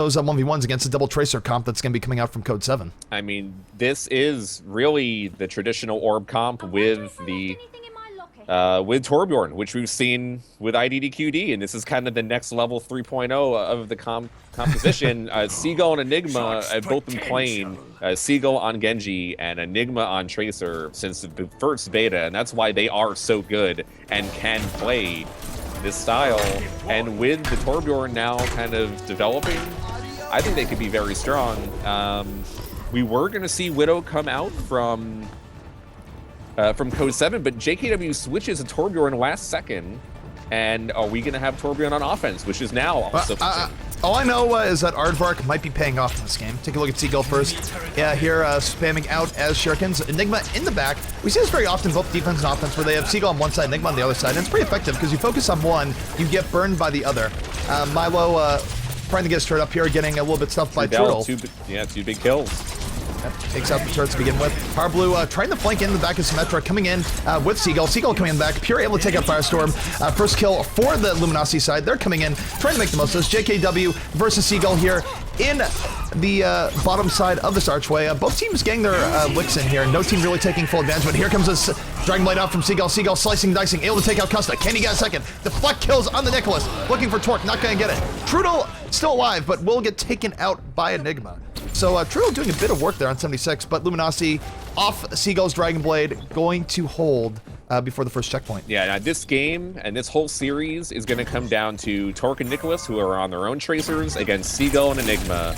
those 1v1s against the double tracer comp that's going to be coming out from Code7. I mean, this is really the traditional orb comp with the with Torbjorn, which we've seen with IDDQD, and this is kind of the next level 3.0 of the composition. Seagull and Enigma have both been playing Seagull on Genji and Enigma on Tracer since the first beta, and that's why they are so good and can play this style. And with the Torbjorn now kind of developing, I think they could be very strong. We were going to see Widow come out from Code7, but JKW switches to Torbjorn last second, and are we going to have Torbjorn on offense, which is now also all I know is that Aardvark might be paying off in this game. Take a look at Seagull first. Yeah, here spamming out as Shurikens. Enigma in the back. We see this very often, both defense and offense, where they have Seagull on one side, Enigma on the other side, and it's pretty effective because you focus on one, you get burned by the other. Milo trying to get his turret up here, getting a little bit stuffed by Turtle. Two big kills. Yep, takes out the turrets to begin with. Parblue trying to flank in the back of Symmetra, coming in with Seagull. Seagull coming in back. Pure able to take out Firestorm. First kill for the Luminosity side. They're coming in, trying to make the most of this. JKW versus Seagull here in the bottom side of this archway. Both teams getting their licks in here. No team really taking full advantage, but here comes this Dragon Blade out from Seagull. Seagull slicing, dicing, able to take out Custa. Can he get a second? Deflect kills on the Nicholas. Looking for Torque, not going to get it. Trudel still alive, but will get taken out by Enigma. So Trudel doing a bit of work there on 76, but Luminosity off Seagull's Dragon Blade, going to hold before the first checkpoint. Yeah, now this game and this whole series is going to come down to Torque and Nicholas, who are on their own tracers, against Seagull and Enigma,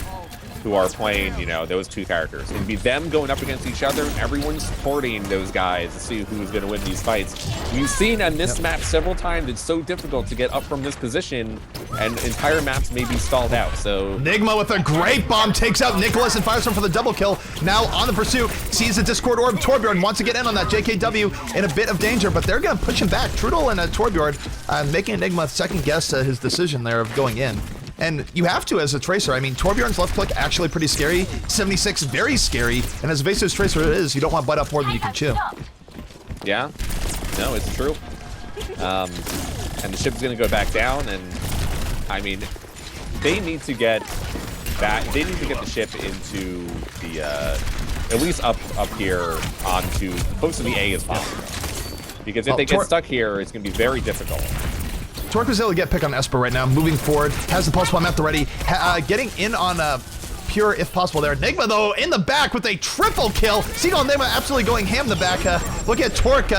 who are playing, you know, those two characters. It'd be them going up against each other, and everyone supporting those guys to see who's going to win these fights. We've seen on this map several times it's so difficult to get up from this position, and entire maps may be stalled out. So Enigma with a great bomb takes out Nicholas and Firestorm for the double kill. Now on the pursuit, sees the Discord Orb. Torbjorn wants to get in on that. JKW in a bit of danger, but they're going to push him back. Trudel and Torbjorn making Enigma second guess his decision there of going in. And you have to as a tracer. I mean, Torbjorn's left click actually pretty scary. 76 very scary. And as evasive as tracer it is, you don't want to bite off more than you can chew. Yeah, no, it's true. And the ship's going to go back down. And I mean, they need to get back. They need to get the ship into the at least up here onto close to the A as possible. Because if they get stuck here, it's going to be very difficult. Torque was able to get pick on Esper right now, moving forward, has the pulse bomb at the ready, getting in on Pure if possible there. Enigma, though, in the back with a triple kill. Seagull and Enigma absolutely going ham in the back. Look at Torque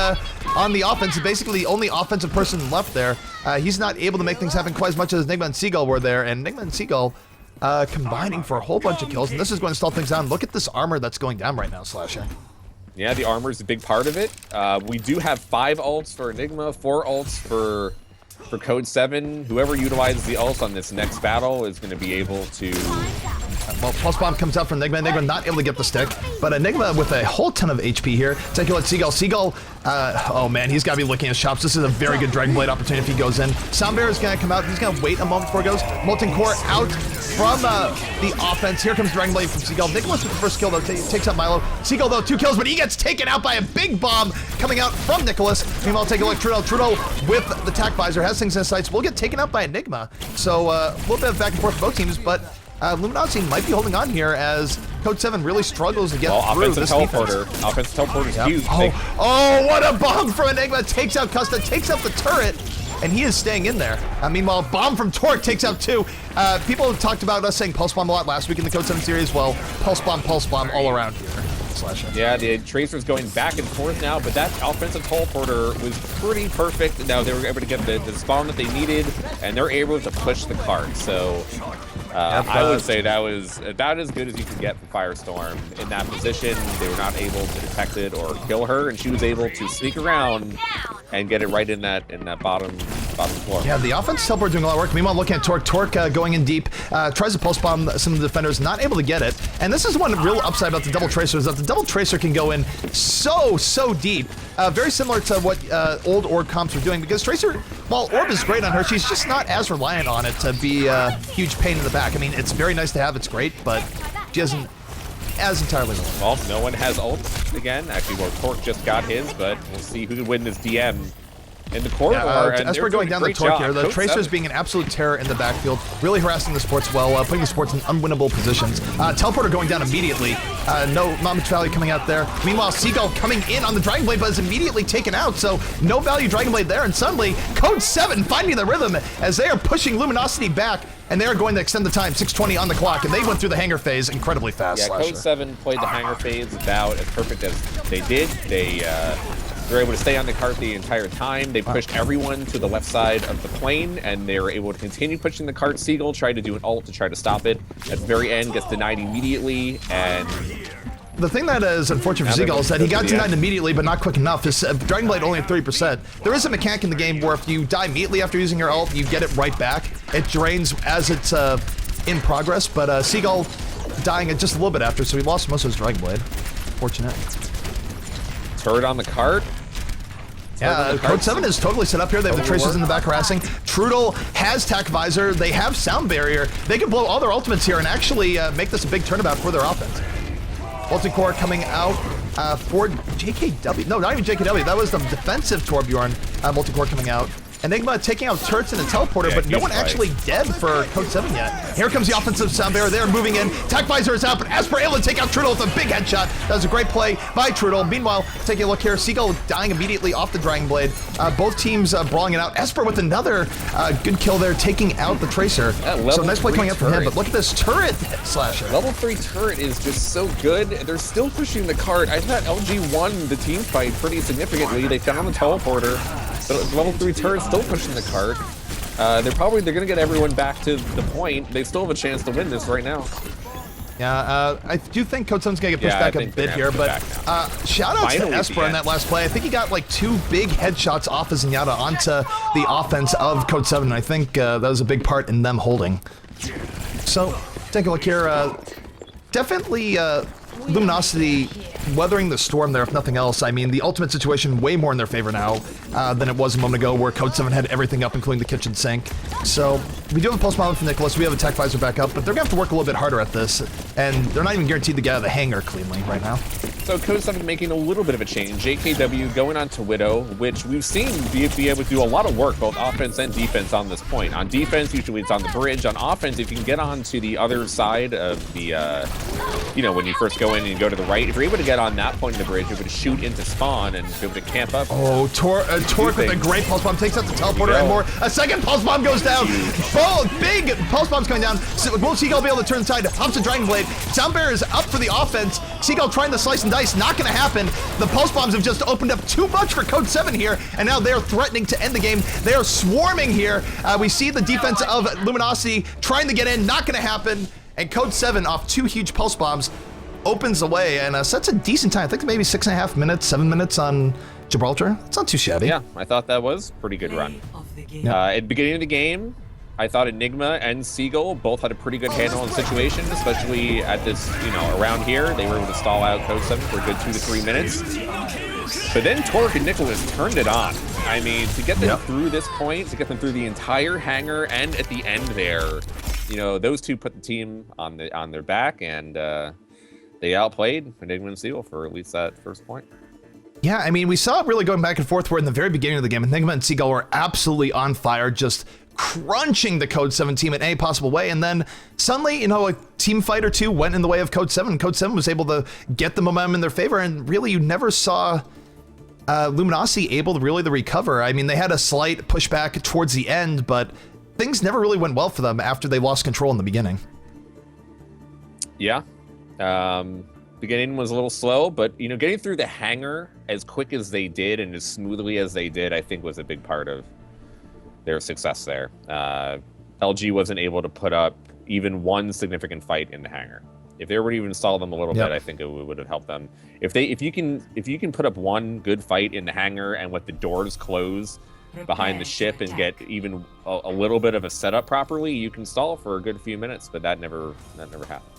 on the offense, basically the only offensive person left there. He's not able to make things happen quite as much as Enigma and Seagull were there, and Enigma and Seagull combining for a whole bunch of kills, and this is going to stall things down. Look at this armor that's going down right now, Slasher. Yeah, the armor is a big part of it. We do have 5 ults for Enigma, 4 ults for Code7. Whoever utilizes the ults on this next battle is going to be able to... Well, Pulse Bomb comes out from Enigma. Enigma not able to get the stick, but Enigma with a whole ton of HP here. Take a look at Seagull. Seagull, oh man, he's got to be looking at shops. This is a very good Dragon Blade opportunity if he goes in. Soundbearer is going to come out. He's going to wait a moment before it goes. Molten Core out from the offense. Here comes Dragon Blade from Seagull. Nicholas with the first kill, though, takes out Milo. Seagull, though, 2 kills, but he gets taken out by a big bomb coming out from Nicholas. Meanwhile, take a look at Trudel. Trudel with the tac visor has things in his sights. Will get taken out by Enigma. So a little bit of back and forth for both teams, but Luminosity might be holding on here as Code7 really struggles to get through this defense. Offensive teleporter is huge. Oh, what a bomb from Enigma. Takes out Custa, takes out the turret, and he is staying in there. Meanwhile, bomb from Torque takes out 2. People have talked about us saying Pulse Bomb a lot last week in the Code7 series. Well, Pulse Bomb all around here. Yeah, the Tracer's going back and forth now, but that offensive teleporter was pretty perfect. Now they were able to get the spawn that they needed, and they're able to push the cart. So I would say that was about as good as you can get from Firestorm in that position. They were not able to detect it or kill her, and she was able to sneak around and get it right in that bottom floor. Yeah, the offense teleport doing a lot of work. Meanwhile, looking at Torque. Torque going in deep, tries to pulse bomb some of the defenders, not able to get it. And this is one real upside about the double tracer is that the double tracer can go in so deep. Very similar to what old orb comps were doing, because Tracer, while orb is great on her, she's just not as reliant on it to be a huge pain in the back. I mean, it's very nice to have, it's great, but she doesn't as entirely reliant. Well, no one has ult again. Actually, well, Torque just got his, but we'll see who can win this DM. in the corridor. And Esper going down the torque here. The Tracer's Code7 being an absolute terror in the backfield, really harassing the sports well, putting the sports in unwinnable positions. Teleporter going down immediately. No Mammoth Valley coming out there. Meanwhile, Seagull coming in on the Dragon Blade, but is immediately taken out, so no value Dragon Blade there, and suddenly Code7 finding the rhythm as they are pushing Luminosity back, and they are going to extend the time, 6:20 on the clock, and they went through the hangar phase incredibly fast. Yeah, Code7 played the hangar phase about as perfect as they did. They were able to stay on the cart the entire time. They pushed everyone to the left side of the plane, and they were able to continue pushing the cart. Seagull tried to do an ult to try to stop it. At the very end, gets denied immediately, and the thing that is unfortunate for Seagull is that he got denied immediately, but not quick enough. His Dragon Blade only at 30%. There is a mechanic in the game where if you die immediately after using your ult, you get it right back. It drains as it's in progress, but Seagull dying it just a little bit after, so he lost most of his Dragon Blade. Fortunate. Turret on the cart. Yeah, Code7 is totally set up here. They have the Tracers in the back harassing. Trudel has Tac Visor. They have Sound Barrier. They can blow all their ultimates here and actually make this a big turnabout for their offense. Multicore coming out for JKW. No, not even JKW. That was the defensive Torbjorn. Multicore coming out. Enigma taking out turrets and a teleporter, but no one actually dead for Code7 yet. Here comes the offensive Sound Barrier. They're moving in. Tac Visor is out, but Esper able to take out Trudel with a big headshot. That was a great play by Trudel. Meanwhile, taking a look here, Seagull dying immediately off the Dragon Blade. Both teams brawling it out. Esper with another good kill there, taking out the Tracer. So nice play coming up from him, but look at this turret slasher. Level 3 turret is just so good. They're still pushing the cart. I thought LG won the team fight pretty significantly. They found the teleporter. So level 3 turret still pushing the cart. They're gonna get everyone back to the point. They still have a chance to win this right now. Yeah, I do think Code7's gonna get pushed back a bit here, but shout out to Esper on that last play. I think he got like 2 big headshots off of Zenyatta onto the offense of Code7. I think that was a big part in them holding. So, take a look here. Definitely Luminosity weathering the storm there, if nothing else. I mean, the ultimate situation way more in their favor now than it was a moment ago, where Code7 had everything up, including the kitchen sink. So, we do have a pulse bomb for Nicholas, we have a Tac Visor back up, but they're gonna have to work a little bit harder at this, and they're not even guaranteed to get out of the hangar cleanly right now. So Code7 making a little bit of a change. JKW going on to Widow, which we've seen be able to do a lot of work, both offense and defense on this point. On defense, usually it's on the bridge. On offense, if you can get on to the other side of the, when you first go in and you go to the right, if you're able to get on that point of the bridge, you're able to shoot into spawn and be able to camp up. Oh, Torque with a great pulse bomb takes out the teleporter and more. A second pulse bomb goes down. Big pulse bomb's going down. Will Seagull be able to turn inside? Hops a Dragon Blade. Sound Barrier is up for the offense. Seagull trying to slice and dice, not gonna happen. The pulse bombs have just opened up too much for Code7 here, and now they're threatening to end the game. They are swarming here. We see the defense of Luminosity trying to get in, not gonna happen. And Code7 off 2 huge pulse bombs opens the way and sets a decent time. I think maybe 6.5 minutes, 7 minutes on Gibraltar. It's not too shabby. Yeah, I thought that was a pretty good run. At the beginning of the game, I thought Enigma and Seagull both had a pretty good handle on the situation, especially at this, around here. They were able to stall out Code7 for a good 2 to 3 minutes. But then Torque and Nicholas turned it on. I mean, to get them through this point, to get them through the entire hangar and at the end there, those two put the team on their back, and they outplayed Enigma and Seagull for at least that first point. Yeah, I mean, we saw it really going back and forth where in the very beginning of the game, Enigma and Seagull were absolutely on fire, just crunching the Code7 team in any possible way, and then suddenly, a team fight or two went in the way of Code7. Code7 was able to get the momentum in their favor, and really you never saw Luminosity able to really recover. I mean, they had a slight pushback towards the end, but things never really went well for them after they lost control in the beginning. Yeah. Beginning was a little slow, but getting through the hangar as quick as they did and as smoothly as they did, I think was a big part of their success there. LG wasn't able to put up even one significant fight in the hangar. If they were to even stall them a little bit, I think it would have helped them. If you can put up one good fight in the hangar and let the doors close behind the ship and get even a little bit of a setup properly, you can stall for a good few minutes. But that never happened.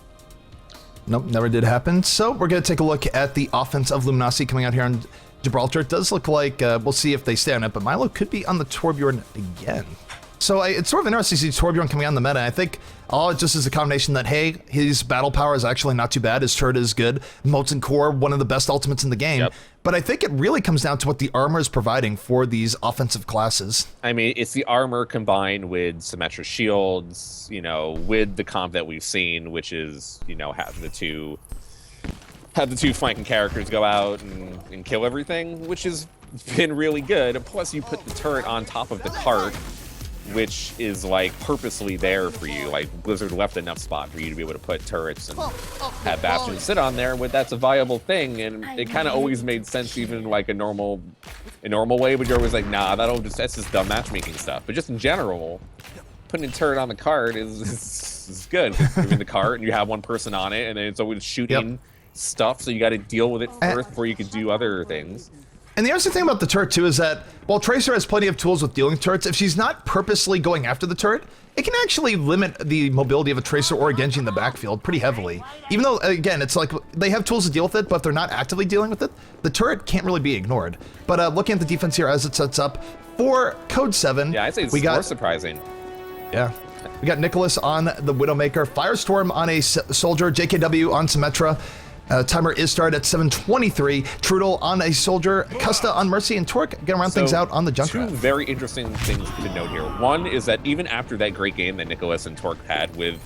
Nope, never did happen. So we're going to take a look at the offense of Luminosity coming out here on Gibraltar. It does look like we'll see if they stay on it, but Milo could be on the Torbjorn again. So it's sort of interesting to see Torbjorn coming on the meta. I think all it just is a combination that, hey, his battle power is actually not too bad. His turret is good. Molten Core, one of the best ultimates in the game. Yep. But I think it really comes down to what the armor is providing for these offensive classes. I mean, it's the armor combined with Symmetra shields, you know, with the comp that we've seen, which is, you know, have the two flanking characters go out and kill everything, which has been really good. Plus, you put the turret on top of the cart, which is like purposely there for you. Like Blizzard left enough spot for you to be able to put turrets and have Bastion sit on there. But that's a viable thing, and it kind of always made sense, even in like a normal way. But you're always like, nah, that's just dumb matchmaking stuff. But just in general, putting a turret on the cart is good. You're in the cart and you have one person on it, and then it's always shooting stuff. So you got to deal with it first before you can do other things. And the other thing about the turret, too, is that while Tracer has plenty of tools with dealing turrets, if she's not purposely going after the turret, it can actually limit the mobility of a Tracer or a Genji in the backfield pretty heavily. Even though, again, it's like they have tools to deal with it, but if they're not actively dealing with it, the turret can't really be ignored. But looking at the defense here as it sets up for Code7, yeah, I'd say it's more surprising. Yeah. We got Nicholas on the Widowmaker, Firestorm on a Soldier, JKW on Symmetra. Timer is started at 7:23. Trudel on a Soldier, Custa on Mercy, and Torque gonna round things out on the Junkrat. Two very interesting things to note here. One is that even after that great game that Nicholas and Torque had with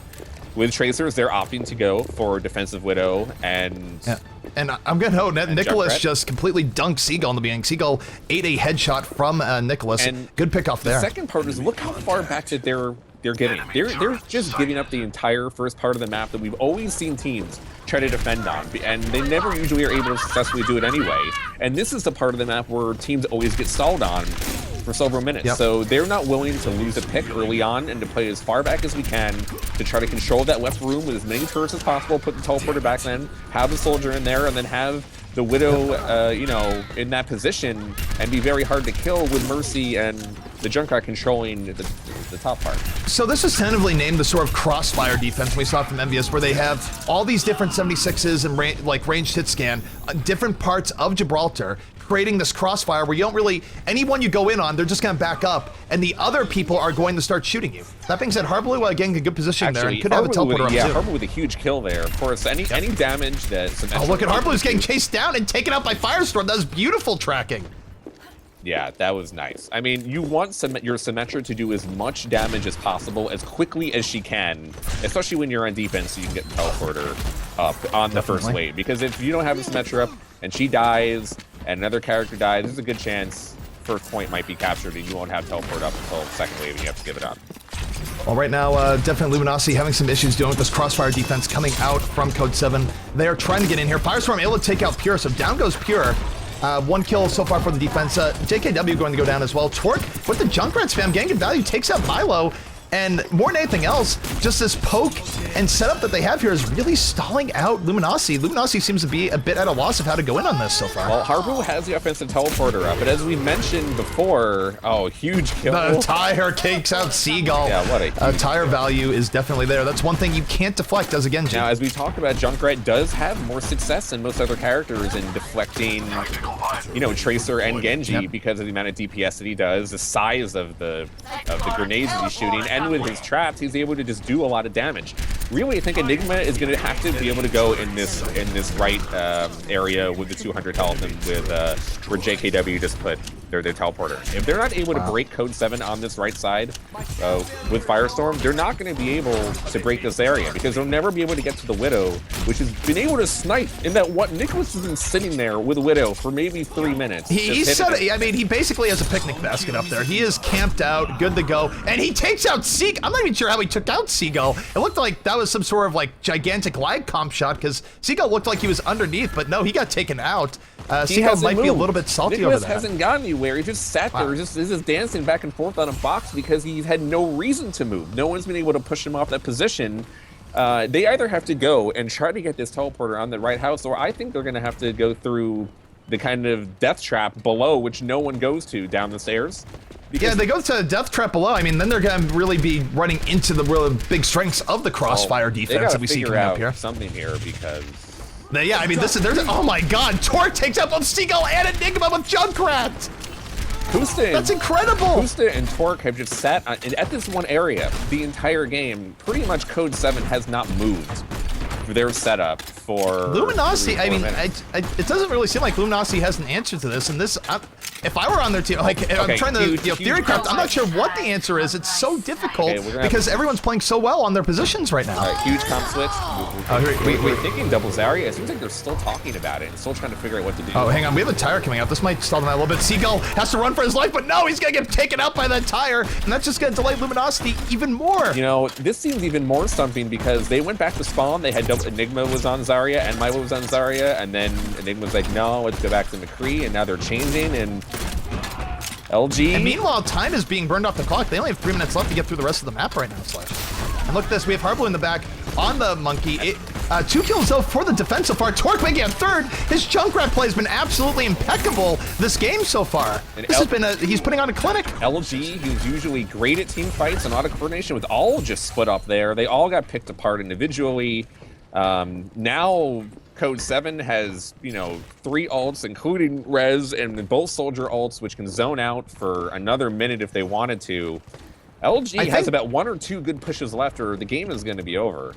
Tracers, they're opting to go for Defensive Widow and... Yeah. And I'm gonna note that Nicholas Junkrat just completely dunked Seagull in the beginning. Seagull ate a headshot from Nicholas. And good pickoff there. The second part is look how far back that they're getting. They're just giving up the entire first part of the map that we've always seen teams try to defend on, and they never usually are able to successfully do it anyway. And this is the part of the map where teams always get stalled on for several minutes. Yep. So they're not willing to lose a pick early on and to play as far back as we can to try to control that left room with as many turrets as possible, put the teleporter back then, have the Soldier in there, and then have the Widow, you know, in that position and be very hard to kill with Mercy and the Junkrat controlling the top part. So this is tentatively named the sort of crossfire defense we saw from MVS, where they have all these different 76s and like ranged hit scan on different parts of Gibraltar, creating this crossfire where you don't really, anyone you go in on, they're just gonna back up, and the other people are going to start shooting you. That being said, Harblue, again, a good position there, and could have a teleporter up too. Yeah, Harblue with a huge kill there. Of course, any damage that... Oh, look at Harblue's getting chased down and taken out by Firestorm. That was beautiful tracking. Yeah, that was nice. I mean, you want your Symmetra to do as much damage as possible, as quickly as she can, especially when you're on defense, so you can get the teleporter up on the first wave. Because if you don't have a Symmetra up, and she dies, and another character dies, there's a good chance first point might be captured, and you won't have teleport up until second wave, and you have to give it up. Well, right now, definitely Luminosity having some issues dealing with this crossfire defense coming out from Code7. They are trying to get in here. Firestorm able to take out Pure, so down goes Pure. One kill so far for the defense. JKW going to go down as well. Torque with the Junkrat spam, getting good value, takes out Milo. And more than anything else, just this poke and setup that they have here is really stalling out Luminosity. Luminosity seems to be a bit at a loss of how to go in on this so far. Well, Harblue has the offensive teleporter up, but as we mentioned before, huge kill. The tire takes out Seagull. Yeah, what a tire value is definitely there. That's one thing you can't deflect as a Genji. Now, as we talked about, Junkrat does have more success than most other characters in deflecting, you know, Tracer and Genji because of the amount of DPS that he does, the size of the grenades that he's shooting, and with his traps, he's able to just do a lot of damage. Really, I think Enigma is going to have to be able to go in this right area with the 200 health and with where JKW just put their teleporter. If they're not able to break Code7 on this right side with Firestorm, they're not going to be able to break this area because they'll never be able to get to the Widow, which has been able to snipe in that Nicholas has been sitting there with a Widow for maybe 3 minutes. I mean, he basically has a picnic basket up there. He is camped out, good to go, and he takes out Seagull. I'm not even sure how he took out Seagull. It looked like that was some sort of like gigantic lag comp shot because Seagull looked like he was underneath, but no, he got taken out. Seagull might be a little bit salty Nicholas over that. Hasn't gone anywhere. He just sat there, just dancing back and forth on a box because he had no reason to move. No one's been able to push him off that position. They either have to go and try to get this teleporter on the right house, or I think they're going to have to go through the kind of death trap below, which no one goes to down the stairs. Yeah, they go to death trap below. I mean, then they're going to really be running into the real big strengths of the crossfire defense that we see coming up here. Something here because. Yeah, I mean, there's oh my God, Torque takes out both Seagull and Enigma with Junkrat. Pusta That's incredible! Pusta and Torque have just sat at this one area the entire game. Pretty much Code7 has not moved their setup for Luminosity. I mean, minutes. it doesn't really seem like Luminosity has an answer to this. And this, if I were on their team, like Okay, I'm trying to huge theory craft, I'm not sure what the answer is. It's so difficult Okay, because everyone's playing so well on their positions right now. Huge comp switch. We're thinking double Zarya. It seems like they're still talking about it and still trying to figure out what to do. Oh, hang on. We have a tire coming out. This might stall them out a little bit. Seagull has to run for his life, but no, he's going to get taken out by that tire. And that's just going to delay Luminosity even more. You know, this seems even more stumping because they went back to spawn. They had Enigma was on Zarya and Myla was on Zarya. And then Enigma's like, no, let's go back to McCree. And now they're changing. And LG. And meanwhile, time is being burned off the clock. They only have 3 minutes left to get through the rest of the map right now, Slash. And look at this. We have Harblue in the back on the Monkey. 2 kills, though, for the defense so far. Torque making a third. His Junkrat play has been absolutely impeccable this game so far. And This has been he's putting on a clinic. LG, who's usually great at team fights and auto coordination, with all just split up there. They all got picked apart individually. Now Code7 has, 3 ults, including Res, and both Soldier ults, which can zone out for another minute if they wanted to. LG has about 1 or 2 good pushes left, or the game is going to be over.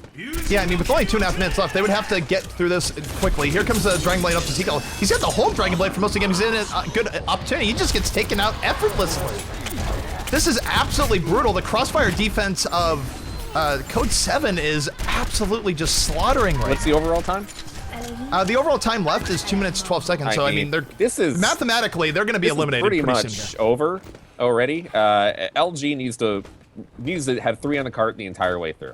Yeah, I mean, with only 2.5 minutes left, they would have to get through this quickly. Here comes the Dragon Blade up to Seagull. He's got the whole Dragon Blade for most of the game. He's in a good opportunity. He just gets taken out effortlessly. This is absolutely brutal. The crossfire defense of Code7 is absolutely just slaughtering right What's the overall time? The overall time left is 2 minutes 12 seconds. So I mean, mathematically they're going to be eliminated pretty much soon. over already. LG needs to have 3 on the cart the entire way through.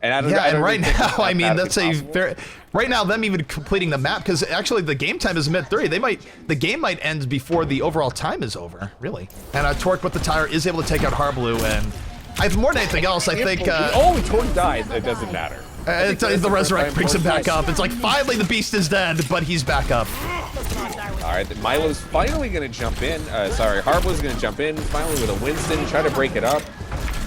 And I don't, yeah, I don't and right really now, I mean, that's a possible. very right now them even completing the map because actually the game time is mid-30. The game might end before the overall time is over, really. And Torque with the tire is able to take out Harblue, and more than anything else, I think. Torque dies. It doesn't matter. The resurrect brings him back up. It's like finally the beast is dead, but he's back up. All right, Milo's finally going to jump in. Harblue's going to jump in finally with a Winston, try to break it up.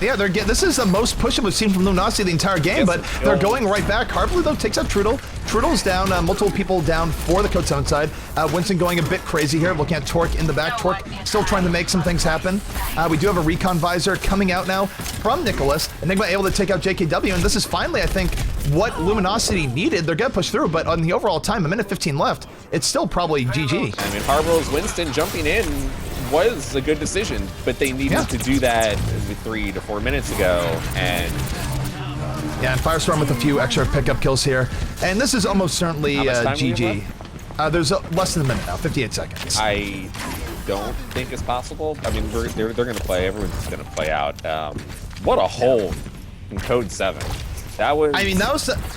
Yeah, this is the most pushing we've seen from Luminosity the entire game, but they're going right back. Harblue, though, takes out Trudel. Trudel's down, multiple people down for the Code7 side. Winston going a bit crazy here, looking at Torque in the back. Torque still trying to make some things happen. We do have a recon visor coming out now from Nicholas. Enigma able to take out JKW, and this is finally, I think, what Luminosity needed. They're going to push through, but on the overall time, 1:15 left, it's still probably GG. I mean, Harblue's Winston jumping in was a good decision, but they needed to do that 3 to 4 minutes ago, and and Firestorm with a few extra pickup kills here, and this is almost certainly GG. There's less than a minute now, 58 seconds. I don't think it's possible. I mean, they're going to play. Everyone's going to play out. What a hole in Code7. That was. I mean,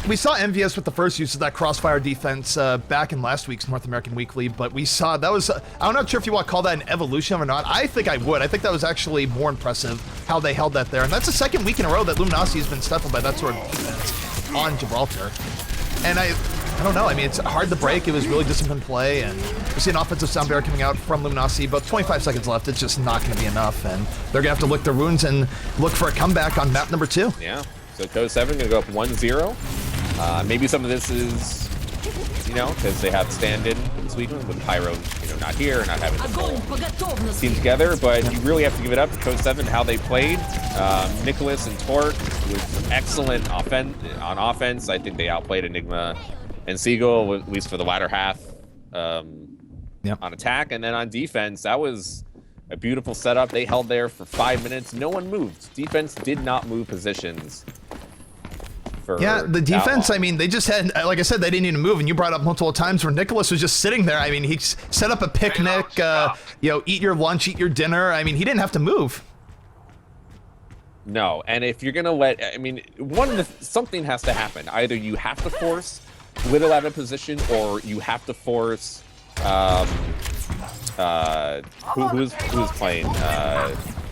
we saw MVS with the first use of that crossfire defense back in last week's North American Weekly, but we saw that was. I'm not sure if you want to call that an evolution or not. I think I would. I think that was actually more impressive how they held that there, and that's the second week in a row that Luminosity has been stifled by that sort of defense on Gibraltar. And I don't know. I mean, it's hard to break. It was really disciplined play, and we see an offensive sound barrier coming out from Luminosity, but 25 seconds left. It's just not going to be enough, and they're going to have to lick their wounds and look for a comeback on map number 2. Yeah. So Code7 going to go up 1-0. Maybe some of this is, because they have stand-in in Sweden with Pyro, not here, not having the full team together. But you really have to give it up to Code7 how they played. Nicholas and Torque was excellent on offense. I think they outplayed Enigma and Seagull, at least for the latter half on attack. And then on defense, that was a beautiful setup. They held there for 5 minutes. No one moved. Defense did not move positions. The defense, I mean, they just had, like I said, they didn't even move, and you brought up multiple times where Nicholas was just sitting there. I mean, he set up a picnic, eat your lunch, eat your dinner. I mean, he didn't have to move. No, and if you're gonna something has to happen. Either you have to force Widow out of position, or you have to force who's playing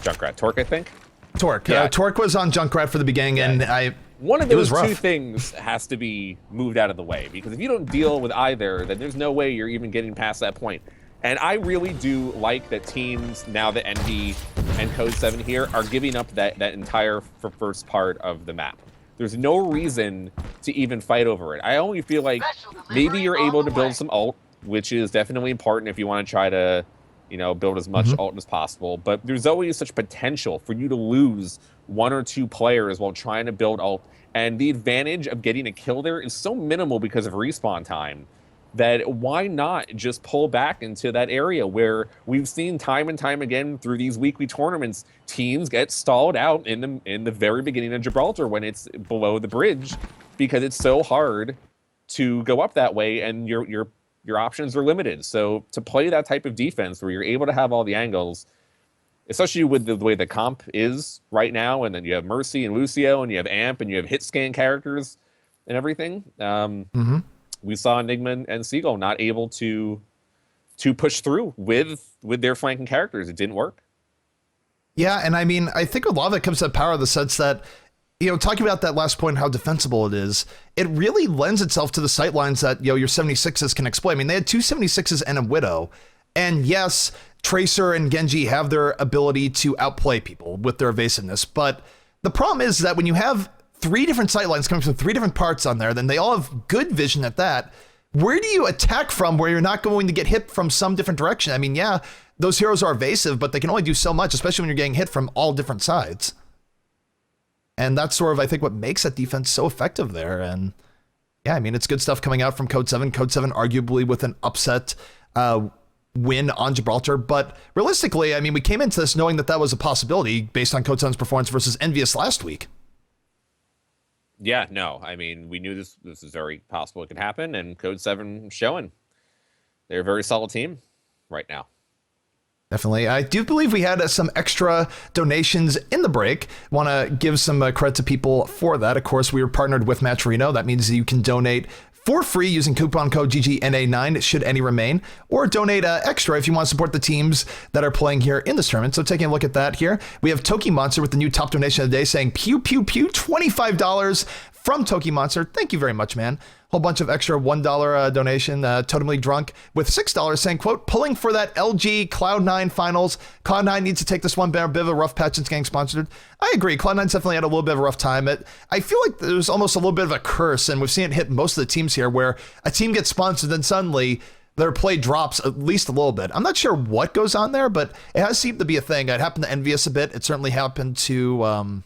Junkrat? Torque, I think. Torque. Torque was on Junkrat for the beginning, and one of those two things has to be moved out of the way, because if you don't deal with either, then there's no way you're even getting past that point. And I really do like that teams, now that NV and Code7 here, are giving up that entire first part of the map. There's no reason to even fight over it. I only feel like maybe you're able to build some ult, which is definitely important if you want to try to, build as much ult as possible. But there's always such potential for you to lose 1 or 2 players while trying to build ult. And the advantage of getting a kill there is so minimal because of respawn time that why not just pull back into that area where we've seen time and time again through these weekly tournaments, teams get stalled out in the very beginning of Gibraltar when it's below the bridge because it's so hard to go up that way and your options are limited. So to play that type of defense where you're able to have all the angles, especially with the way the comp is right now, and then you have Mercy and Lucio, and you have Amp, and you have hit scan characters and everything. We saw Enigma and Seagull not able to push through with their flanking characters. It didn't work. Yeah, and I mean, I think a lot of it comes to power in the sense that, talking about that last point, how defensible it is, it really lends itself to the sightlines that, your 76s can exploit. I mean, they had 2 76s and a Widow. And yes, Tracer and Genji have their ability to outplay people with their evasiveness. But the problem is that when you have 3 different sightlines coming from 3 different parts on there, then they all have good vision at that. Where do you attack from where you're not going to get hit from some different direction? I mean, yeah, those heroes are evasive, but they can only do so much, especially when you're getting hit from all different sides. And that's sort of, I think, what makes that defense so effective there. And yeah, I mean, it's good stuff coming out from Code7. Code7 arguably with an upset win on Gibraltar. But realistically, I mean, we came into this knowing that that was a possibility based on Code7's performance versus Envious last week. Yeah, no, I mean, we knew this is very possible it could happen, and Code7 showing they're a very solid team right now. Definitely. I do believe we had some extra donations in the break. Want to give some credit to people for that. Of course, we were partnered with Matcherino. That means you can donate for free using coupon code GGNA9 should any remain, or donate extra if you want to support the teams that are playing here in this tournament. So taking a look at that here, we have Toki Monster with the new top donation of the day saying pew pew pew, $25 from Toki Monster. Thank you very much, man. Whole bunch of extra $1 donation. Totemly Drunk with $6 saying, quote, pulling for that LG Cloud9 finals. Cloud9 needs to take this one bit of a rough patch since getting sponsored. I agree. Cloud9's definitely had a little bit of a rough time. I feel like there's almost a little bit of a curse, and we've seen it hit most of the teams here, where a team gets sponsored and suddenly their play drops at least a little bit. I'm not sure what goes on there, but it has seemed to be a thing. It happened to Envious a bit. It certainly happened to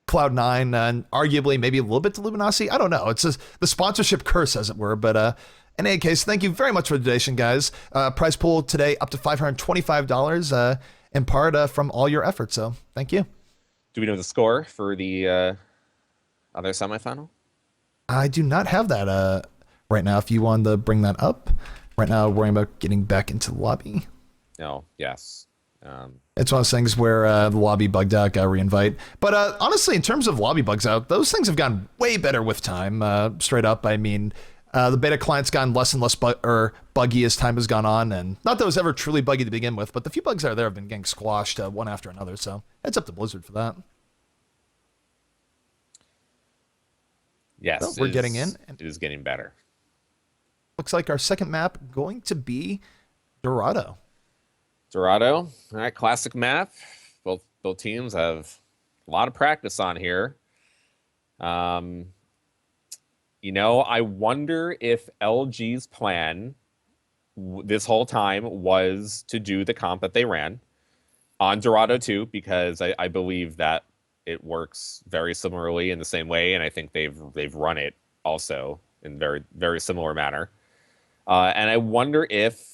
Cloud9 and arguably maybe a little bit to Luminosity. I don't know. It's just the sponsorship curse, as it were. But in any case, thank you very much for the donation, guys. Prize pool today up to $525 in part from all your efforts. So thank you. Do we know the score for the other semifinal? I do not have that right now. If you wanted to bring that up. Right now, worrying about getting back into the lobby. No, yes. It's one of those things where the lobby bugged out, got reinvite. But honestly, in terms of lobby bugs out, those things have gotten way better with time. Straight up, I mean, the beta client's gotten less and less buggy as time has gone on. And not that it was ever truly buggy to begin with, but the few bugs that are there have been getting squashed one after another. So it's up to Blizzard for that. Yes, so we're getting in. It is getting better. Looks like our second map going to be Dorado. Dorado, all right, classic map. Both teams have a lot of practice on here. I wonder if LG's plan this whole time was to do the comp that they ran on Dorado too, because I believe that it works very similarly in the same way, and I think they've run it also in very, very similar manner. And I wonder if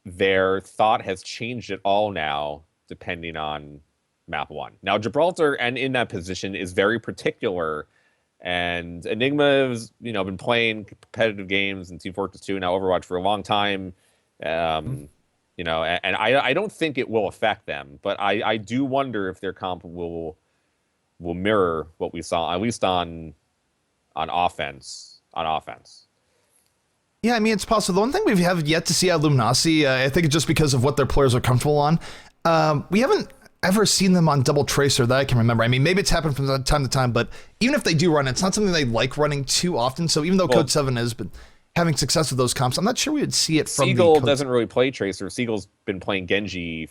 their thought has changed at all now, depending on map 1. Now, Gibraltar, and in that position, is very particular, and Enigma has, been playing competitive games in Team Fortress 2, now Overwatch, for a long time, and I don't think it will affect them, but I do wonder if their comp will mirror what we saw, at least on offense. Yeah, I mean, it's possible. The one thing we have yet to see out of Luminosity, I think it's just because of what their players are comfortable on. We haven't ever seen them on Double Tracer that I can remember. I mean, maybe it's happened from time to time, but even if they do run it, it's not something they like running too often. So even though Code7 has been having success with those comps, I'm not sure we would see it from Seagull doesn't really play Tracer. Seagull's been playing Genji,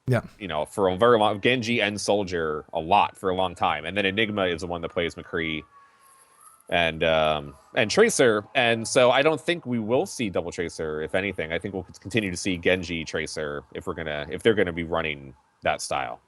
for a very long, Genji and Soldier a lot for a long time. And then Enigma is the one that plays McCree and Tracer, and so I don't think we will see double Tracer. If anything, I think we'll continue to see Genji Tracer if they're gonna be running that style.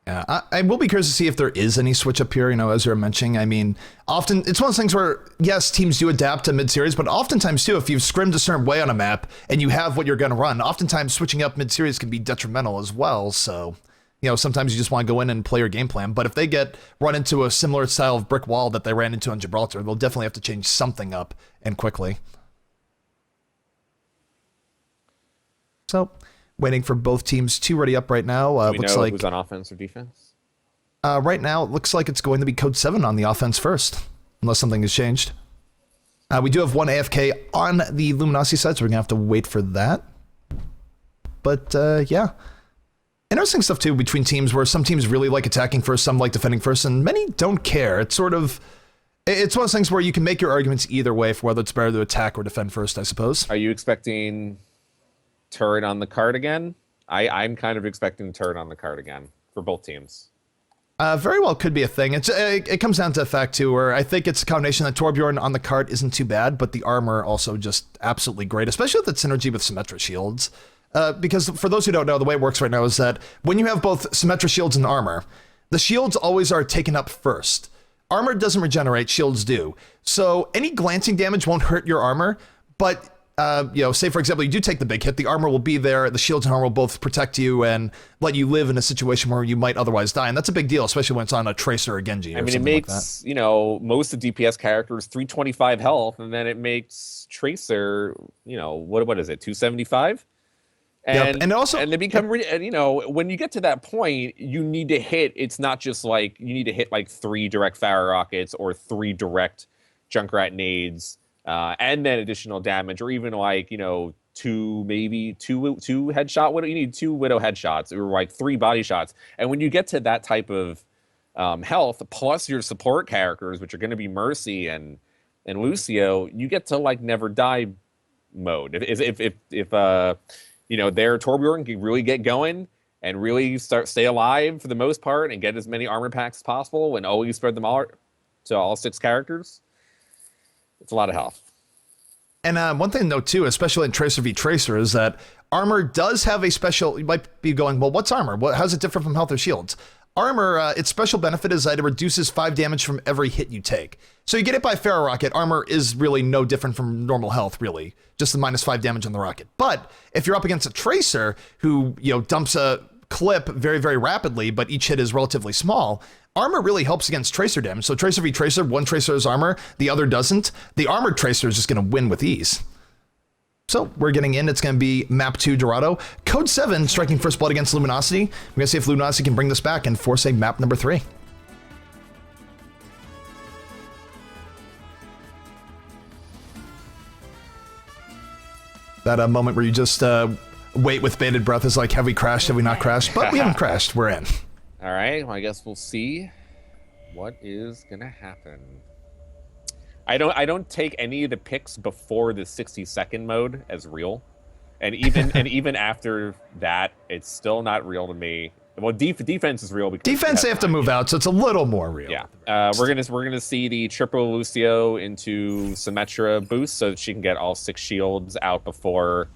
Yeah, I will be curious to see if there is any switch up here, you know, as you're mentioning. I mean, often, it's one of those things where, yes, teams do adapt to mid-series, but oftentimes, too, if you've scrimmed a certain way on a map and you have what you're going to run, oftentimes switching up mid-series can be detrimental as well, so, you know, sometimes you just want to go in and play your game plan, but if they get run into a similar style of brick wall that they ran into on Gibraltar, they'll definitely have to change something up, and quickly. So, waiting for both teams to ready up right now. Do we looks know like who's on offense or defense? right now, it looks like it's going to be Code7 on the offense first, unless something has changed. We do have one AFK on the Luminosity side, so we're going to have to wait for that. But, yeah. Interesting stuff, too, between teams where some teams really like attacking first, some like defending first, and many don't care. It's sort of... It's one of those things where you can make your arguments either way for whether it's better to attack or defend first, I suppose. Are you expecting turret on the card again? I'm kind of expecting turret on the card again for both teams. Very well could be a thing. It comes down to the fact, too, where I think it's a combination that Torbjorn on the cart isn't too bad, but the armor also just absolutely great, especially with that synergy with Symmetra shields. Because for those who don't know, the way it works right now is that when you have both Symmetra shields and armor, the shields always are taken up first. Armor doesn't regenerate, shields do. So any glancing damage won't hurt your armor, but... you know, say for example, you do take the big hit, the armor will be there, the shields and armor will both protect you and let you live in a situation where you might otherwise die, and that's a big deal, especially when it's on a Tracer or Genji or I mean, it something makes, like that. you know, most of DPS characters 325 health, and then it makes Tracer, you know, what is it, 275? Yep. And they become, and you know, when you get to that point, you need to hit, it's not just like, you need to hit like 3 direct fire rockets or 3 direct Junkrat nades, and then additional damage, or even like, you know, 2 headshot Widow. You need 2 Widow headshots, or like 3 body shots. And when you get to that type of health, plus your support characters, which are going to be Mercy and Lucio, you get to like never die mode. If you know, their Torbjorn can really get going and really stay alive for the most part and get as many armor packs as possible and always spread them all to all 6 characters. It's a lot of health. And one thing to note too, especially in Tracer v Tracer, is that armor does have a special, you might be going, well, what's armor? How's it different from health or shields? Armor, its special benefit is that it reduces 5 damage from every hit you take. So you get hit by a Pharaoh rocket, armor is really no different from normal health, really. Just the -5 damage on the rocket. But if you're up against a Tracer who, you know, dumps a clip very, very rapidly, but each hit is relatively small, armor really helps against Tracer damage. So Tracer v Tracer, one Tracer has armor, the other doesn't. The armored Tracer is just going to win with ease. So we're getting in. It's going to be map 2 Dorado. Code7 striking first blood against Luminosity. We're going to see if Luminosity can bring this back and force a map number 3. That moment where you just wait with bated breath is like, have we crashed? Have we not crashed? But we haven't crashed. We're in. All right. Well, I guess we'll see what is going to happen. I don't take any of the picks before the 60-second mode as real, and even after that, it's still not real to me. Well, defense is real because defense they have to move out, so it's a little more real. Yeah, we're gonna see the triple Lucio into Symmetra boost so that she can get all 6 shields out before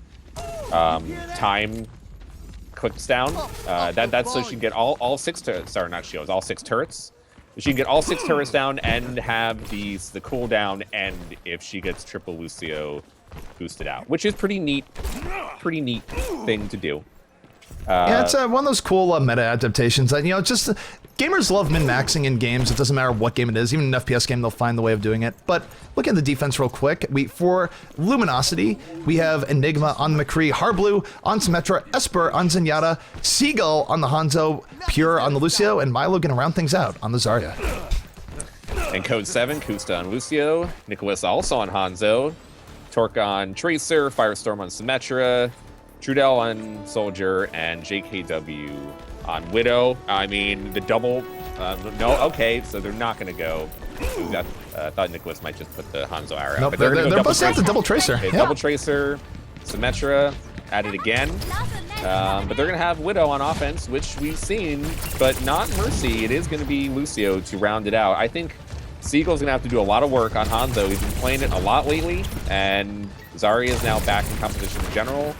time clicks down. That's so she can get all 6 sorry, not shields, all 6 turrets. She can get all 6 turrets down and have the cooldown, and if she gets triple Lucio boosted out, which is pretty neat thing to do. Yeah, it's one of those cool meta adaptations. You know, just gamers love min-maxing in games. It doesn't matter what game it is. Even in an FPS game, they'll find the way of doing it. But look at the defense real quick. For Luminosity, we have Enigma on McCree, Harblu on Symmetra, Esper on Zenyatta, Seagull on the Hanzo, Pure on the Lucio, and Milo gonna round things out on the Zarya. And Code7, Kusta on Lucio, Nicholas also on Hanzo, Torque on Tracer, Firestorm on Symmetra, Trudell on Soldier, and JKW on Widow. I mean, the double... no, okay, so they're not going to go. I thought Nicholas might just put the Hanzo arrow out. Nope, But they're busting out the double Tracer. Okay, Yeah. Double Tracer, Symmetra, at it again. But they're going to have Widow on offense, which we've seen, but not Mercy. It is going to be Lucio to round it out. I think Seagull's gonna have to do a lot of work on Hanzo. He's been playing it a lot lately, and Zarya is now back in competition in general.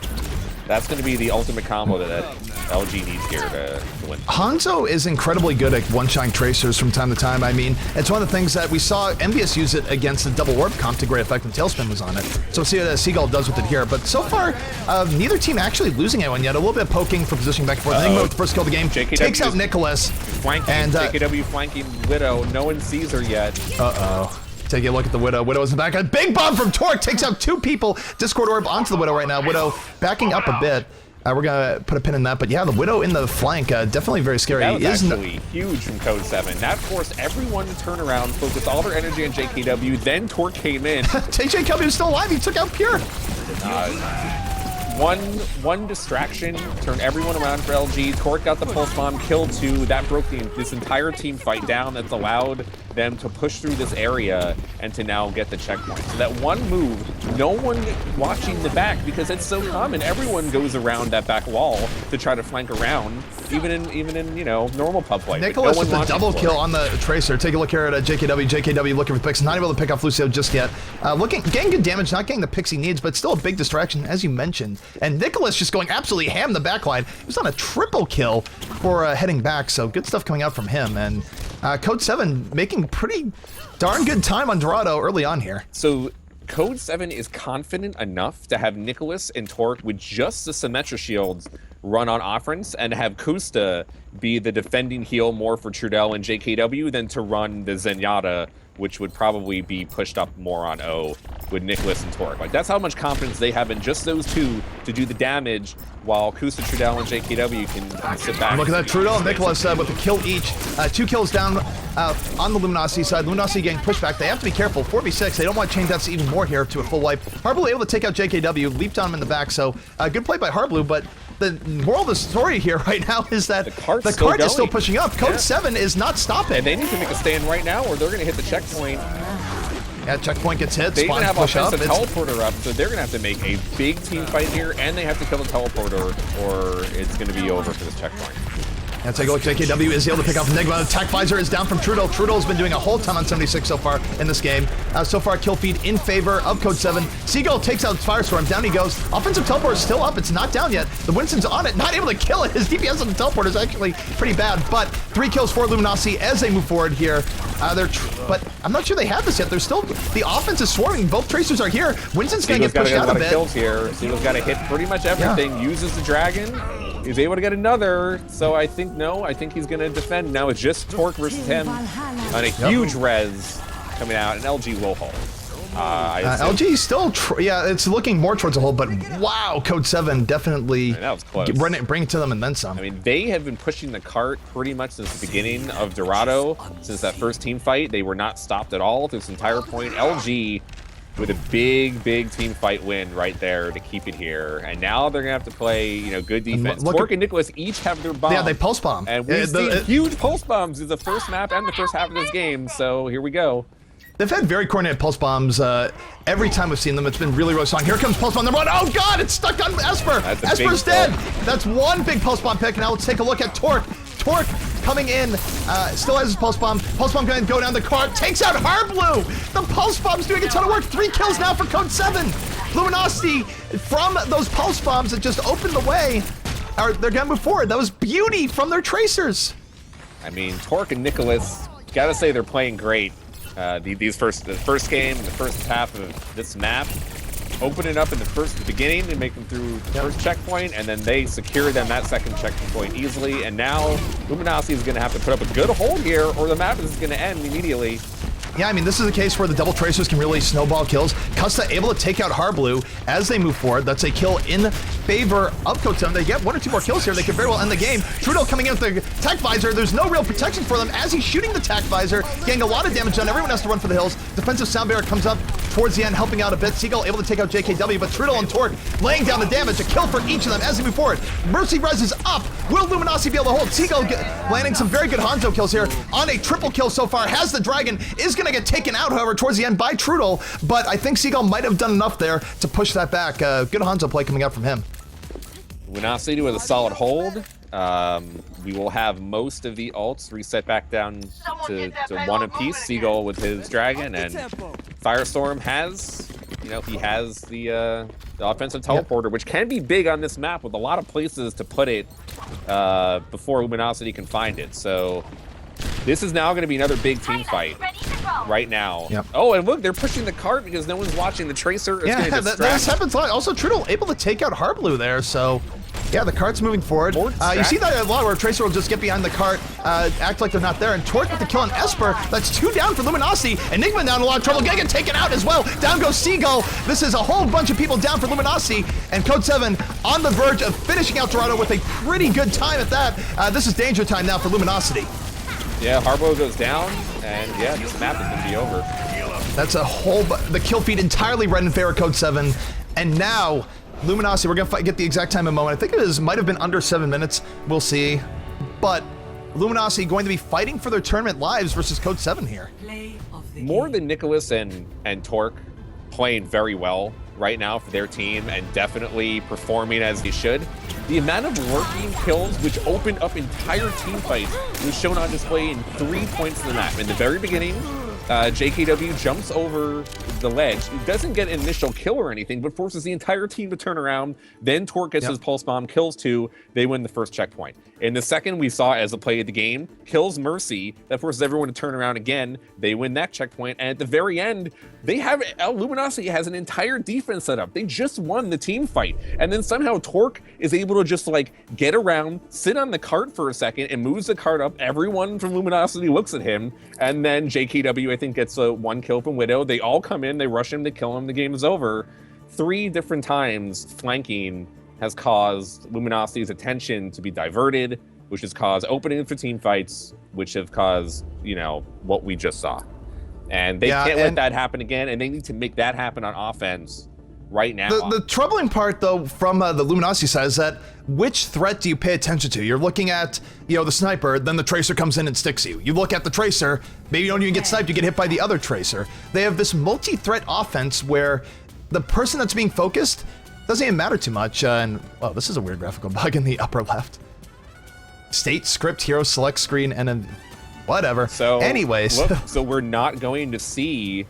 That's going to be the ultimate combo that LG needs here to win. Hanzo is incredibly good at one-shotting tracers from time to time. I mean, it's one of the things that we saw Envious use it against the double orb comp to great effect when Tailspin was on it. So we'll see what Seagull does with it here. But so far, neither team actually losing anyone yet. A little bit of poking for positioning back and forth. Enigma with the first kill of the game. JKW takes out Nicholas. Flanking, and JKW flanking Widow. No one sees her yet. Uh-oh. Take a look at the Widow. Widow is in the back. A big bomb from Torque takes out 2 people. Discord orb onto the Widow right now. Widow backing up a bit. We're going to put a pin in that. But yeah, the Widow in the flank, definitely very scary. That was actually huge from Code7. That forced everyone to turn around, focus all their energy on JKW. Then Torque came in. JKW is still alive. He took out Pure. One distraction turned everyone around for LG. Torque got the pulse bomb, killed 2. That broke this entire team fight down. That's allowed them to push through this area and to now get the checkpoint. So that one move, no one watching the back because it's so common. Everyone goes around that back wall to try to flank around, even in you know, normal pub play. Nicholas with the double kill on the Tracer. Take a look here at JKW. JKW looking for the picks. Not able to pick off Lucio just yet. Getting good damage, not getting the picks he needs, but still a big distraction, as you mentioned. And Nicholas just going absolutely ham the backline. He was on a triple kill for heading back, so good stuff coming out from him. And Code7 making pretty darn good time on Dorado early on here. So Code7 is confident enough to have Nicholas and Torque with just the Symmetra shields run on offense and have Kusta be the defending heal more for Trudell and JKW than to run the Zenyatta, which would probably be pushed up more on O with Nicholas and Torque. Like, that's how much confidence they have in just those two to do the damage, while Kusta, Trudell, and JKW can sit back. Look at that, Trudell and Nicholas with a kill each. 2 kills down on the Luminosity side. Luminosity getting pushed back. They have to be careful. 4v6. They don't want to change that even more here to a full wipe. Hardblue able to take out JKW, leaped on him in the back, so good play by Hardblue, but the moral of the story here right now is that the cart is still pushing up. Code7 is not stopping. And they need to make a stand right now or they're going to hit the checkpoint. Yeah, checkpoint gets hit. They even have offensive teleporter up, so they're going to have to make a big team fight here, and they have to kill the teleporter, or it's going to be over for this checkpoint. And take a look. JKW is able to pick up Enigma. Attack visor is down from Trudell. Trudell's been doing a whole ton on 76 so far in this game. So far, kill feed in favor of Code7. Seagull takes out Firestorm. Down he goes. Offensive teleport is still up. It's not down yet. The Winston's on it. Not able to kill it. His DPS on the teleport is actually pretty bad. But 3 kills for Luminosity as they move forward here. But I'm not sure they have this yet. There's still the offense is swarming. Both tracers are here. Winston's gonna get pushed out a bit. Kills here. Seagull's got to hit pretty much everything. Yeah. Uses the dragon. He's able to get another. So I think he's gonna defend. Now it's just Torque versus him on a huge res coming out, and LG will hold. LG still, it's looking more towards a hold, but wow, Code7 definitely that was close. Bring it to them and then some. I mean, they have been pushing the cart pretty much since the beginning of Dorado, since that first team fight. They were not stopped at all through this entire point. LG with a big team fight win right there to keep it here, and now they're gonna have to play, you know, good defense. Torque and Nicholas each have their bomb. Yeah, they pulse bomb, and we've seen huge pulse bombs in the first map and the first half of this game. So here we go. They've had very coordinated pulse bombs every time we've seen them. It's been really strong. Here comes pulse bomb number 1. Oh god, it's stuck on Esper. Esper's dead. That's one big pulse bomb pick. Now let's take a look at Torque. Torque coming in, still has his pulse bomb. Pulse bomb going to go down the cart, takes out Hardblue. The pulse bomb's doing a ton of work. 3 kills now for Code7. Luminosity from those pulse bombs that just opened the way. They're going to move forward. That was beauty from their tracers. I mean, Torque and Nicholas, gotta say they're playing great. The first game, the first half of this map, open it up in the beginning and make them through the first checkpoint, and then they secure them that second checkpoint easily. And now Luminosity is going to have to put up a good hold here, or the map is going to end immediately. Yeah, I mean, this is a case where the double tracers can really snowball kills. Kusta able to take out Hardblue as they move forward. That's a kill in favor of Code7. They get 1 or 2 more kills here. They could very well end the game. Trudell coming in with the attack visor. There's no real protection for them as he's shooting the attack visor, getting a lot of damage done. Everyone has to run for the hills. Defensive sound barrier comes up towards the end, helping out a bit. Seagull able to take out JKW, but Trudell and Torque laying down the damage. A kill for each of them as they move forward. Mercy Res is up. Will Luminosity be able to hold? Seagull landing some very good Hanzo kills here on a triple kill so far. Has the dragon, is going to get taken out, however, towards the end by Trudell, but I think Seagull might have done enough there to push that back. Good Hanzo play coming out from him. Luminosity with a solid hold. We will have most of the ults reset back down to 1 apiece. Seagull with his dragon, and Firestorm has, he has the offensive teleporter, which can be big on this map with a lot of places to put it before Luminosity can find it. So this is now going to be another big team fight right now. Yep. Oh, and look, they're pushing the cart because no one's watching. The Tracer is going to distract. That happens a lot. Also, Trudel able to take out Harblue there, so yeah, the cart's moving forward. You see that a lot where Tracer will just get behind the cart, act like they're not there, and Torque with the kill on Esper. That's 2 down for Luminosity. Enigma down a lot of trouble. Gonna get taken out as well. Down goes Seagull. This is a whole bunch of people down for Luminosity, and Code7 on the verge of finishing out Toronto with a pretty good time at that. This is danger time now for Luminosity. Yeah, Harbo goes down, and yeah, this map is gonna be over. That's a whole, the kill feed entirely red in favor of Code7, and now Luminosity, we're gonna get the exact time in a moment. I think it might have been under 7 minutes. We'll see. But Luminosity going to be fighting for their tournament lives versus Code7 here. More than Nicholas and Torque playing very well right now for their team and definitely performing as they should. The amount of lurking kills, which opened up entire team fights, was shown on display in 3 points of the map. In the very beginning, JKW jumps over the ledge. It doesn't get an initial kill or anything, but forces the entire team to turn around. Then Torque gets his pulse bomb, kills 2. They win the first checkpoint. In the second, we saw as a play of the game, kills Mercy. That forces everyone to turn around again. They win that checkpoint. And at the very end, they have Luminosity has an entire defense set up. They just won the team fight. And then somehow Torque is able to just like get around, sit on the cart for a second, and moves the cart up. Everyone from Luminosity looks at him. And then JKW, I think, gets a 1 kill from Widow. They all come in, they rush him, they kill him, the game is over. 3 different times flanking has caused Luminosity's attention to be diverted, which has caused openings for team fights, which have caused, what we just saw. And they can't let that happen again, and they need to make that happen on offense right now. The troubling part, though, from the Luminosity side is that which threat do you pay attention to? You're looking at, the sniper, then the Tracer comes in and sticks you. You look at the Tracer, maybe you don't even get sniped, you get hit by the other Tracer. They have this multi-threat offense where the person that's being focused doesn't even matter too much. And, well, this is a weird graphical bug in the upper left. State, script, hero, select screen, and then whatever. So, anyways. Look, so we're not going to see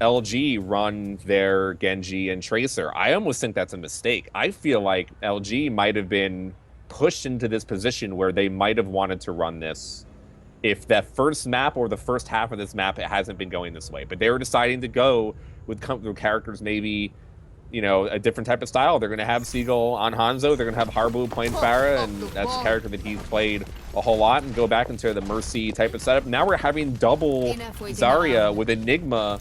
LG run their Genji and Tracer. I almost think that's a mistake. I feel like LG might have been pushed into this position where they might have wanted to run this if that first map or the first half of this map, it hasn't been going this way. But they were deciding to go with characters maybe, a different type of style. They're going to have Seagull on Hanzo. They're going to have Harbu playing Pharah, and that's a character that he's played a whole lot, and go back into the Mercy type of setup. Now we're having double Zarya with Enigma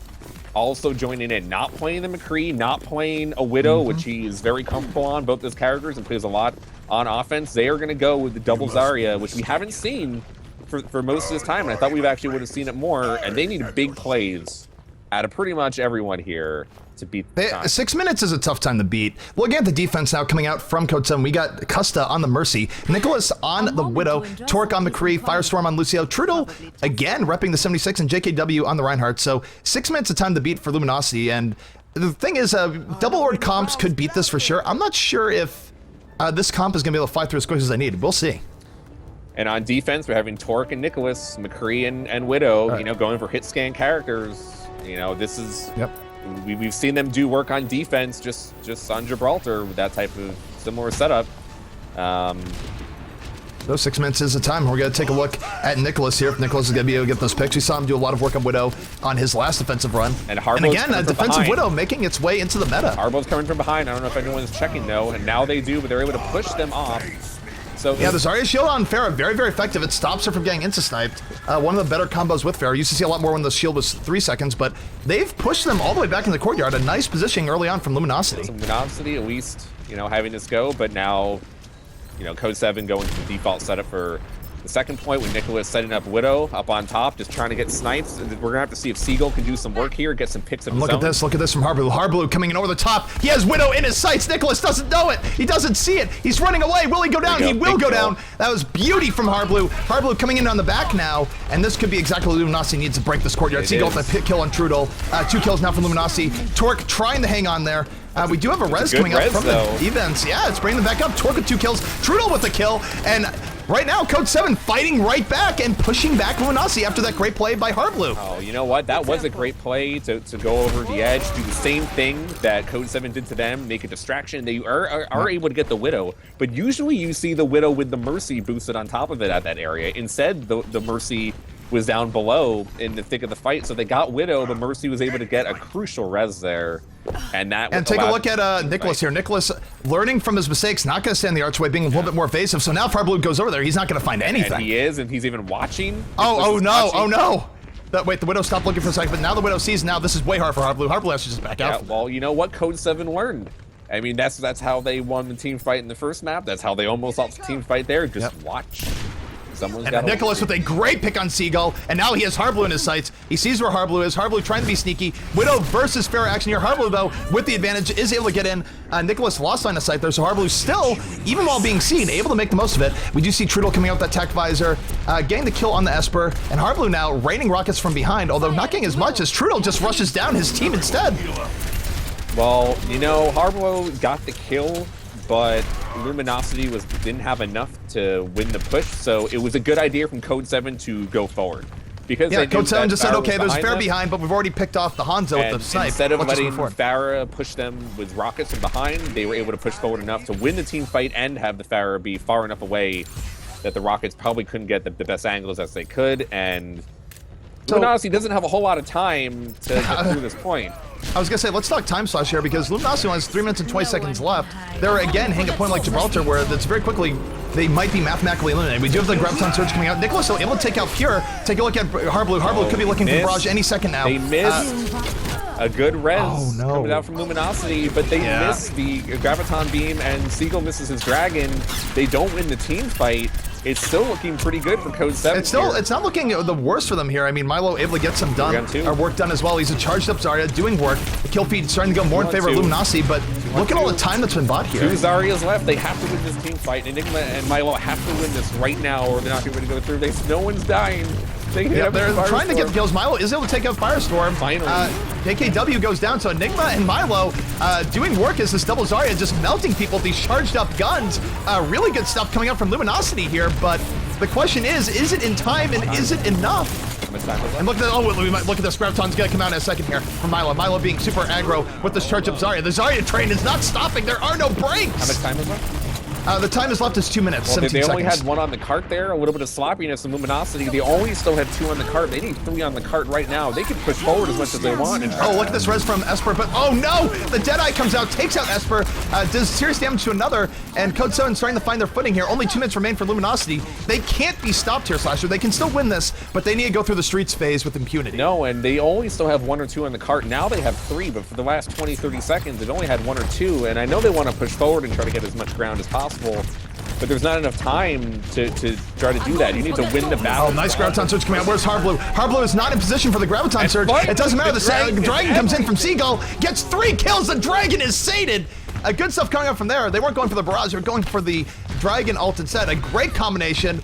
also joining in, not playing the McCree, not playing a Widow, which he is very comfortable on, both those characters, and plays a lot on offense. They are going to go with the double Zarya, which we haven't seen for most of this time, and I thought we actually would have seen it more, and they need big plays out of pretty much everyone here to beat the time. 6 minutes is a tough time to beat. Looking at the defense now coming out from Code7, we got Custa on the Mercy, Nicholas on the Widow, Torque on McCree, Firestorm on Lucio, Trudel again repping the 76, and JKW on the Reinhardt. So 6 minutes of time to beat for Luminosity, and the thing is, double Lord comps could beat this for sure. I'm not sure if this comp is going to be able to fight through as quick as they need. We'll see. And on defense, we're having Torque and Nicholas, McCree and Widow, going for hit scan characters. This is... Yep. We've seen them do work on defense just on Gibraltar with that type of similar setup. So 6 minutes is the time. We're going to take a look at Nicholas here. If Nicholas is going to be able to get those picks. We saw him do a lot of work on Widow on his last offensive run. And again, a defensive Widow making its way into the meta. Harbo's coming from behind. I don't know if anyone's checking, though. And now they do, but they're able to push them off. So yeah, the Zarya shield on Pharah, very, very effective. It stops her from getting insta-sniped. One of the better combos with Pharah. Used to see a lot more when the shield was 3 seconds, but they've pushed them all the way back in the courtyard. A nice positioning early on from Luminosity. Some Luminosity, at least, having this go, but now, Code7 going to the default setup for the second point with Nicholas setting up Widow up on top, just trying to get snipes. We're going to have to see if Seagull can do some work here, get some picks of his own. Look at this from Harblue. Harblue coming in over the top. He has Widow in his sights. Nicholas doesn't know it. He doesn't see it. He's running away. Will he go down? He will go down. That was beauty from Harblue. Harblue coming in on the back now, and this could be exactly what Luminosity needs to break this courtyard. Seagull with a kill on Trudel. 2 kills now from Luminosity. Torque trying to hang on there. We do have a res good coming up res, from though. the events. Yeah, it's bringing them back up. Torque with 2 kills, Trudel with a kill, and right now Code7 fighting right back and pushing back Luminosity after that great play by Harblu. Oh, you know what? That was a great play to go over the edge, do the same thing that Code7 did to them, make a distraction. They are able to get the Widow, but usually you see the Widow with the Mercy boosted on top of it at that area. Instead, the Mercy was down below in the thick of the fight, so they got Widow, but Mercy was able to get a crucial res there. And take a look at Nicholas here. Nicholas learning from his mistakes, not going to stand in the archway, being a little bit more evasive. So now if Harblu goes over there, he's not going to find anything. And he is, and he's even watching. Oh no. Wait, the Widow stopped looking for a second, but now the Widow sees, now this is way hard for Harblu. Harblu has to just back out. Well, you know what Code7 learned? I mean, that's how they won the team fight in the first map. That's how they almost lost the team fight there. Just watch. And Nicholas with a great pick on Seagull, and now he has Harblu in his sights. He sees where Harblu is. Harblu trying to be sneaky. Widow versus fair action here. Harblu, though, with the advantage, is able to get in. Nicholas lost line of sight there, so Harblu still, even while being seen, able to make the most of it. We do see Trudel coming out with that tech visor, getting the kill on the Esper, and Harblu now raining rockets from behind, although not getting as much as Trudel just rushes down his team instead. Well, you know, Harblu got the kill, but Luminosity didn't have enough to win the push, so it was a good idea from Code7 to go forward. Because Code7 just said, okay, there's fair behind, but we've already picked off the Hanzo with the snipe. Instead of letting Farah push them with rockets from behind, they were able to push forward enough to win the team fight and have the Farah be far enough away that the rockets probably couldn't get the best angles as they could, and Luminosity doesn't have a whole lot of time to get through this point. I was going to say, let's talk time slash here, because Luminosity has 3 minutes and 20 seconds left. They're, again, hitting a point like Gibraltar, where that's very quickly, they might be mathematically eliminated. We do have the Graviton Surge coming out. Nicholas still able to take out Pure. Take a look at Harblu. Harblu could be looking for Barrage any second now. They missed a good res coming out from Luminosity, but they miss the Graviton Beam, and Seagull misses his Dragon. They don't win the team fight. It's still looking pretty good for Code7. It's not looking the worst for them here. I mean, Milo able to get some work done as well. He's a charged up Zarya doing work. The kill feed starting to go more in favor of Luminosity, but look at all the time that's been bought here. 2 Zaryas left. They have to win this team fight. Enigma and Milo have to win this right now, or they're not going to go through. No one's dying. They're trying to get the kills. Milo is able to take out Firestorm. Finally. JKW goes down, so Enigma and Milo doing work as this double Zarya, just melting people with these charged up guns. Really good stuff coming out from Luminosity here, but the question is it in time and is it enough? And look at this. Graviton's gonna come out in a second here from Milo. Milo being super aggro with this charge up Zarya. The Zarya train is not stopping. There are no breaks. How much time is left? The time is left is 2 minutes, 17 they seconds. only had 1 on the cart there, a little bit of sloppiness in Luminosity. They only still had 2 on the cart. They need 3 on the cart right now. They can push forward as much as they want. Oh, look at this res from Esper, but oh no! The Deadeye comes out, takes out Esper, does serious damage to another, and Code7 starting to find their footing here. Only 2 minutes remain for Luminosity. They can't be stopped here, Slasher. They can still win this, but they need to go through the streets phase with impunity. No, and they only still have 1 or 2 on the cart. Now they have 3, but for the last 20, 30 seconds, they've only had 1 or 2, and I know they want to push forward and try to get as much ground as possible. But there's not enough time to try to do that. You need to win the battle. Oh, nice Graviton Surge coming out. Where's Harblu? Harblu is not in position for the Graviton Surge. It doesn't matter. The Dragon comes in from Seagull, gets 3 kills. The Dragon is sated. Good stuff coming up from there. They weren't going for the barrage. They were going for the Dragon ult instead. A great combination.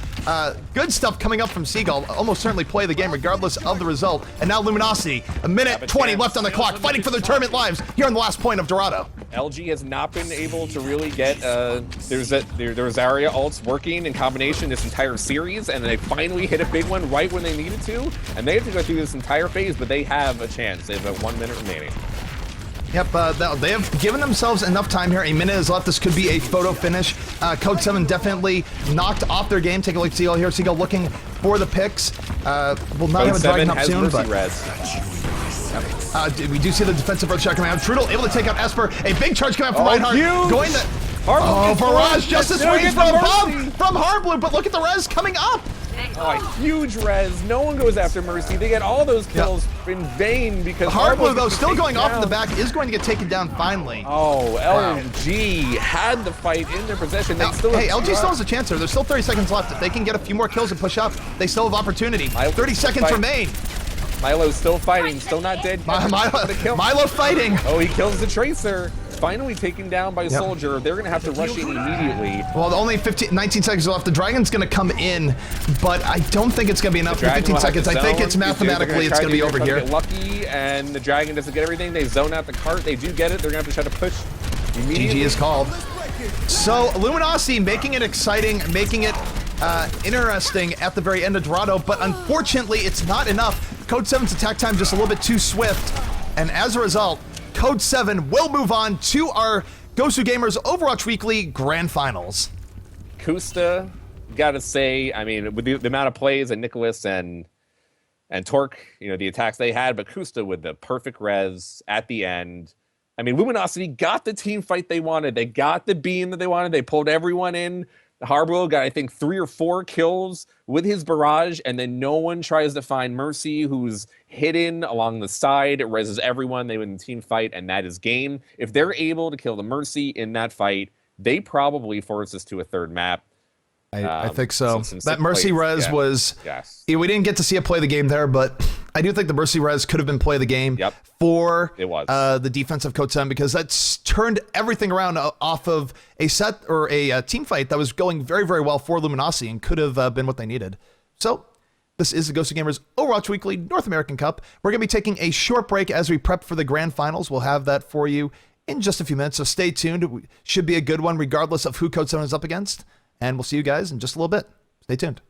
Good stuff coming up from Seagull. Almost certainly play the game regardless of the result. And now Luminosity, a minute 20 left on the clock, fighting for their tournament lives here on the last point of Dorado. LG has not been able to really get, there's Zarya ults working in combination this entire series, and they finally hit a big one right when they needed to, and they have to go through this entire phase, but they have a chance. They have 1 minute remaining. Yep, they have given themselves enough time here. A minute is left. This could be a photo finish. Code7 definitely knocked off their game. Take a look at Seagull here. Seagull looking for the picks. We'll not have a Dragon up soon, but we do see the defensive red shot coming out. Trudel able to take out Esper. A big charge coming out from Reinhardt. Going to Barrage Justice waits for a bomb from Harblu, but look at the res coming up. Oh, a huge res. No one goes after Mercy. They get all those kills in vain because Harblu, though, still going off in the back, is going to get taken down finally. Oh, LG had the fight in their possession. They still LG still has a chance there. There's still 30 seconds left. If they can get a few more kills and push up, they still have opportunity. 30 seconds remain. Milo's still fighting, still not dead. Milo fighting. Oh, he kills the Tracer. Finally taken down by Soldier. They're going to have to rush in immediately. Well, only 19 seconds left. The Dragon's going to come in, but I don't think it's going to be enough for 15 seconds. I think it's mathematically it's going to be over here. Get lucky, and the Dragon doesn't get everything. They zone out the cart. They do get it. They're going to have to try to push immediately. GG is called. So, Luminosity making it exciting, making it interesting at the very end of Dorado, but unfortunately, it's not enough. Code7's attack time just a little bit too swift, and as a result, Code7 will move on to our GosuGamers Overwatch Weekly Grand Finals. Kusta, gotta say, I mean, with the amount of plays and Nicholas and Torque, you know, the attacks they had, but Kusta with the perfect res at the end. I mean, Luminosity got the team fight they wanted. They got the beam that they wanted. They pulled everyone in. Harbro got, I think, 3 or 4 kills with his barrage, and then no one tries to find Mercy, who's hidden along the side. It reses everyone. They win the team fight, and that is game. If they're able to kill the Mercy in that fight, they probably force us to a third map. I think so. That Mercy res was... Yes. We didn't get to see it play the game there, but I do think the Mercy res could have been play the game for the defense of Code7, because that's turned everything around off of a set or a team fight that was going very, very well for Luminosity and could have been what they needed. So this is the GosuGamers Overwatch Weekly North American Cup. We're going to be taking a short break as we prep for the grand finals. We'll have that for you in just a few minutes, so stay tuned. It should be a good one regardless of who Code7 is up against. And we'll see you guys in just a little bit. Stay tuned.